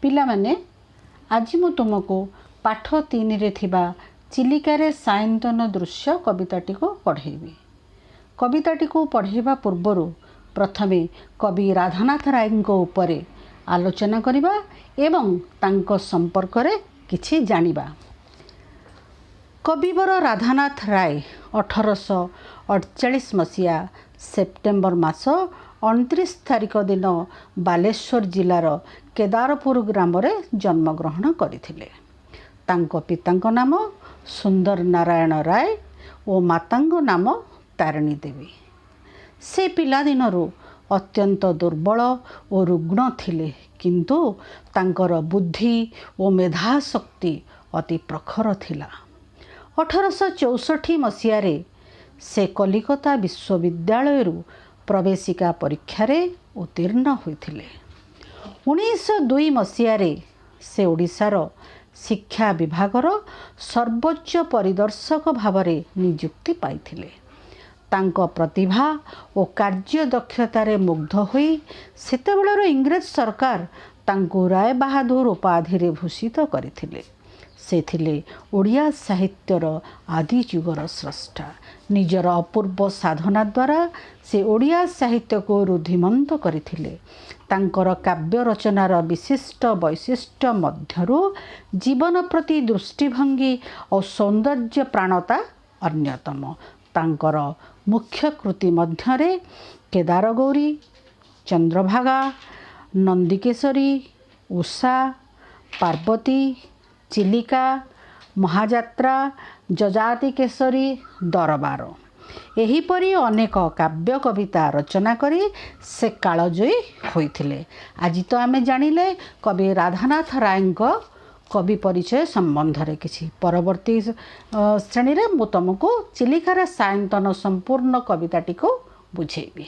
ପିଲାମାନେ ଆଜି ମୁଁ ତୁମକୁ ପାଠ 3ରେ ଥିବା ଚିଲିକାରେ ସାୟନ୍ତନ ଦୃଶ୍ୟ କବିତାଟିକୁ ପଢ଼େଇବି। କବିତାଟିକୁ ପଢ଼େଇବା ପୂର୍ବରୁ ପ୍ରଥମେ କବି ରାଧାନାଥ ରାୟଙ୍କ ଉପରେ ଆଲୋଚନା କରିବା ଏବଂ ତାଙ୍କ ସମ୍ପର୍କରେ କିଛି ଜାଣିବା। କବିବର ରାଧାନାଥ ରାୟ 1848 ମସିହା ସେପ୍ଟେମ୍ବର ମାସ 29 ତାରିଖ ଦିନ ବାଲେଶ୍ୱର ଜିଲ୍ଲାର କେଦାରପୁର ଗ୍ରାମରେ ଜନ୍ମଗ୍ରହଣ କରିଥିଲେ। ତାଙ୍କ ପିତାଙ୍କ ନାମ ସୁନ୍ଦର ନାରାୟଣ ରାୟ ଓ ମାତାଙ୍କ ନାମ ତାରିଣୀ ଦେବୀ। ସେ ପିଲାଦିନରୁ ଅତ୍ୟନ୍ତ ଦୁର୍ବଳ ଓ ରୁଗ୍ଣ ଥିଲେ, କିନ୍ତୁ ତାଙ୍କର ବୁଦ୍ଧି ଓ ମେଧାଶକ୍ତି ଅତି ପ୍ରଖର ଥିଲା। 1864 ମସିହାରେ ସେ କଲିକତା ବିଶ୍ୱବିଦ୍ୟାଳୟରୁ ପ୍ରବେଶିକା ପରୀକ୍ଷାରେ ଉତ୍ତୀର୍ଣ୍ଣ ହୋଇଥିଲେ। 1902 ମସିହାରେ ସେ ଓଡ଼ିଶାର ଶିକ୍ଷା ବିଭାଗର ସର୍ବୋଚ୍ଚ ପରିଦର୍ଶକ ଭାବରେ ନିଯୁକ୍ତି ପାଇଥିଲେ। ତାଙ୍କ ପ୍ରତିଭା ଓ କାର୍ଯ୍ୟଦକ୍ଷତାରେ ମୁଗ୍ଧ ହୋଇ ସେତେବେଳର ଇଂରେଜ ସରକାର ତାଙ୍କୁ ରାୟ ବାହାଦୁର ଉପାଧିରେ ଭୂଷିତ କରିଥିଲେ। ସେ ଥିଲେ ଓଡ଼ିଆ ସାହିତ୍ୟର ଆଦିଯୁଗର ସ୍ରଷ୍ଟା। ନିଜର ଅପୂର୍ବ ସାଧନା ଦ୍ୱାରା ସେ ଓଡ଼ିଆ ସାହିତ୍ୟକୁ ରୁଦ୍ଧିମନ୍ତ କରିଥିଲେ। ତାଙ୍କର କାବ୍ୟ ରଚନାର ବିଶିଷ୍ଟ ବୈଶିଷ୍ଟ୍ୟ ମଧ୍ୟରୁ ଜୀବନ ପ୍ରତି ଦୃଷ୍ଟିଭଙ୍ଗୀ ଓ ସୌନ୍ଦର୍ଯ୍ୟପ୍ରାଣତା ଅନ୍ୟତମ। ତାଙ୍କର ମୁଖ୍ୟ କୃତି ମଧ୍ୟରେ କେଦାରଗୌରୀ, ଚନ୍ଦ୍ରଭାଗା, ନନ୍ଦିକେଶରୀ, ଉଷା, ପାର୍ବତୀ, ଚିଲିକା, ମହାଯାତ୍ରା, ଯଯାତି କେଶରୀ, ଦରବାର ଏହିପରି ଅନେକ କାବ୍ୟ କବିତା ରଚନା କରି ସେ କାଳଜୟୀ ହୋଇଥିଲେ। ଆଜି ତ ଆମେ ଜାଣିଲେ କବି ରାଧାନାଥ ରାୟଙ୍କ କବି ପରିଚୟ ସମ୍ବନ୍ଧରେ କିଛି। ପରବର୍ତ୍ତୀ ଶ୍ରେଣୀରେ ମୁଁ ତୁମକୁ ଚିଲିକାର ସାୟନ୍ତନ ସମ୍ପୂର୍ଣ୍ଣ କବିତାଟିକୁ ବୁଝେଇବି।